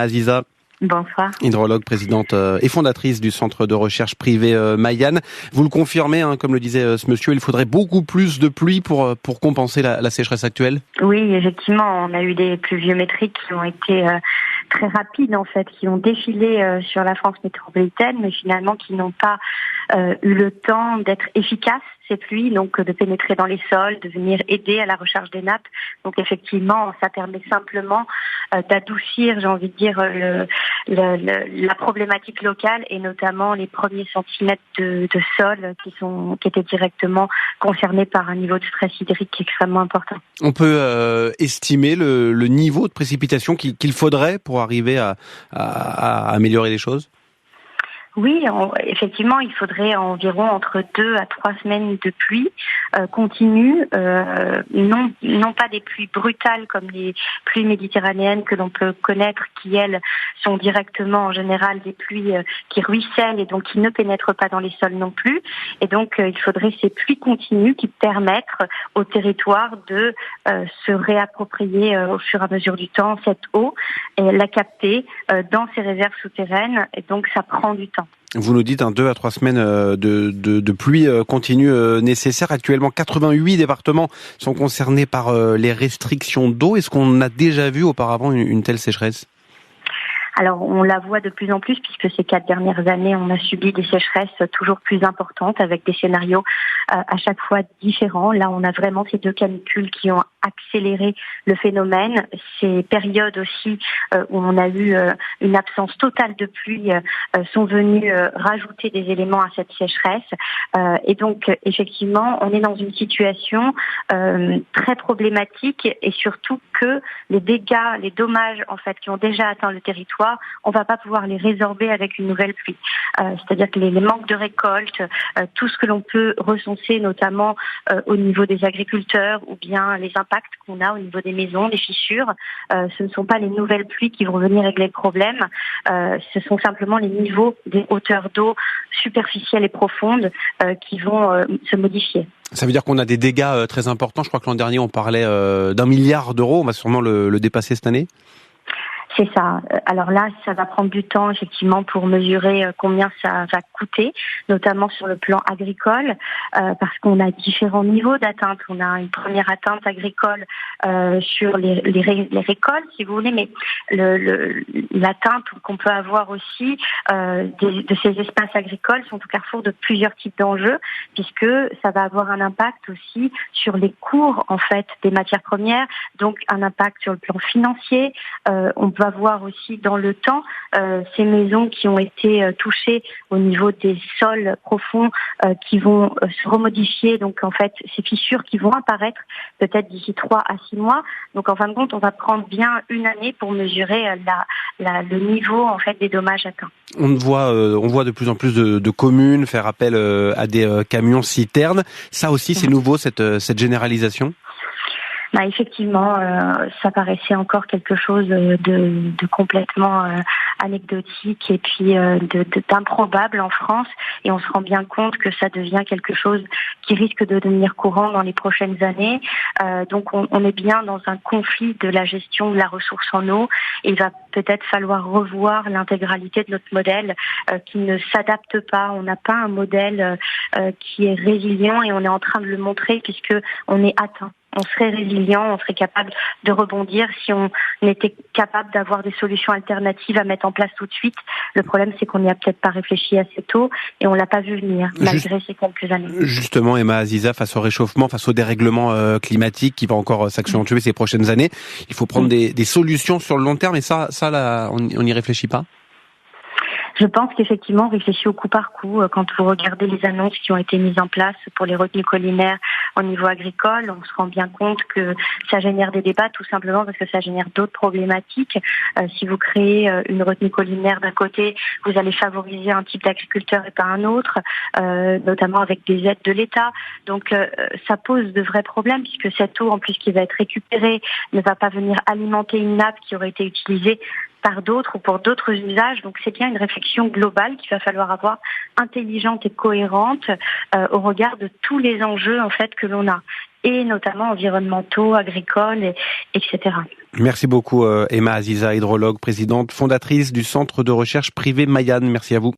Aziza. Bonsoir. Hydrologue, présidente et fondatrice du centre de recherche privé Mayan. Vous le confirmez, comme le disait ce monsieur, il faudrait beaucoup plus de pluie pour compenser la sécheresse actuelle? Oui, effectivement, on a eu des pluviométriques qui ont été très rapides en fait, qui ont défilé sur la France métropolitaine, mais finalement qui n'ont pas eu le temps d'être efficaces, ces pluies, donc de pénétrer dans les sols, de venir aider à la recharge des nappes. Donc effectivement, ça permet simplement d'adoucir, j'ai envie de dire, la problématique locale et notamment les premiers centimètres de sol qui étaient directement concernés par un niveau de stress hydrique extrêmement important. On peut estimer le niveau de précipitation qu'il faudrait pour arriver à améliorer les choses? Oui, effectivement, il faudrait environ entre 2 à 3 semaines de pluie continue, non pas des pluies brutales comme les pluies méditerranéennes que l'on peut connaître, qui elles sont directement en général des pluies qui ruissellent et donc qui ne pénètrent pas dans les sols non plus. Et donc il faudrait ces pluies continues qui permettent au territoire de se réapproprier au fur et à mesure du temps cette eau et la capter dans ses réserves souterraines. Et donc ça prend du temps. Vous nous dites 2 à 3 semaines de pluie continue nécessaire. Actuellement, 88 départements sont concernés par les restrictions d'eau. Est-ce qu'on a déjà vu auparavant une telle sécheresse ? Alors, on la voit de plus en plus puisque ces 4 dernières années, on a subi des sécheresses toujours plus importantes avec des scénarios à chaque fois différents. Là, on a vraiment ces 2 canicules qui ont accéléré le phénomène. Ces périodes aussi où on a eu une absence totale de pluie sont venues rajouter des éléments à cette sécheresse. Et donc, effectivement, on est dans une situation très problématique et surtout que les dégâts, les dommages en fait qui ont déjà atteint le territoire, on va pas pouvoir les résorber avec une nouvelle pluie. C'est-à-dire que les manques de récolte, tout ce que l'on peut recenser, notamment au niveau des agriculteurs ou bien les impacts qu'on a au niveau des maisons, des fissures, ce ne sont pas les nouvelles pluies qui vont venir régler le problème. Ce sont simplement les niveaux des hauteurs d'eau superficielles et profondes qui vont se modifier. Ça veut dire qu'on a des dégâts très importants. Je crois que l'an dernier, on parlait d'1 milliard d'euros. On va sûrement le dépasser cette année. C'est ça. Alors là, ça va prendre du temps effectivement pour mesurer combien ça va coûter, notamment sur le plan agricole, parce qu'on a différents niveaux d'atteinte. On a une première atteinte agricole sur les récoltes, si vous voulez, mais l'atteinte qu'on peut avoir aussi de ces espaces agricoles sont au carrefour de plusieurs types d'enjeux, puisque ça va avoir un impact aussi sur les cours en fait des matières premières, donc un impact sur le plan financier. On va voir aussi dans le temps ces maisons qui ont été touchées au niveau des sols profonds qui vont se remodifier. Donc en fait, ces fissures qui vont apparaître peut-être d'ici 3 à 6 mois. Donc en fin de compte, on va prendre bien une année pour mesurer le niveau en fait des dommages atteints. On voit de plus en plus de communes faire appel à des camions citernes. Ça aussi, c'est nouveau cette généralisation. Bah effectivement, ça paraissait encore quelque chose de complètement anecdotique et puis d'improbable en France. Et on se rend bien compte que ça devient quelque chose qui risque de devenir courant dans les prochaines années. Donc on est bien dans un conflit de la gestion de la ressource en eau. Et il va peut-être falloir revoir l'intégralité de notre modèle qui ne s'adapte pas. On n'a pas un modèle qui est résilient et on est en train de le montrer puisque on est atteint. On serait résilient, on serait capable de rebondir si on était capable d'avoir des solutions alternatives à mettre en place tout de suite. Le problème, c'est qu'on n'y a peut-être pas réfléchi assez tôt et on l'a pas vu venir, malgré ces quelques années. Justement, Emma Aziza, face au réchauffement, face au dérèglement climatique qui va encore s'accentuer ces prochaines années, il faut prendre des solutions sur le long terme et ça là, on n'y réfléchit pas? Je pense qu'effectivement, on réfléchit au coup par coup. Quand vous regardez les annonces qui ont été mises en place pour les retenues collinaires au niveau agricole, on se rend bien compte que ça génère des débats tout simplement parce que ça génère d'autres problématiques. Si vous créez une retenue collinaire d'un côté, vous allez favoriser un type d'agriculteur et pas un autre, notamment avec des aides de l'État. Donc ça pose de vrais problèmes puisque cette eau, en plus qui va être récupérée, ne va pas venir alimenter une nappe qui aurait été utilisée par d'autres ou pour d'autres usages. Donc c'est bien une réflexion globale qu'il va falloir avoir, intelligente et cohérente au regard de tous les enjeux en fait que l'on a. et notamment environnementaux, agricoles, etc. Merci beaucoup Emma Aziza, hydrologue, présidente fondatrice du Centre de recherche privé Mayan. Merci à vous.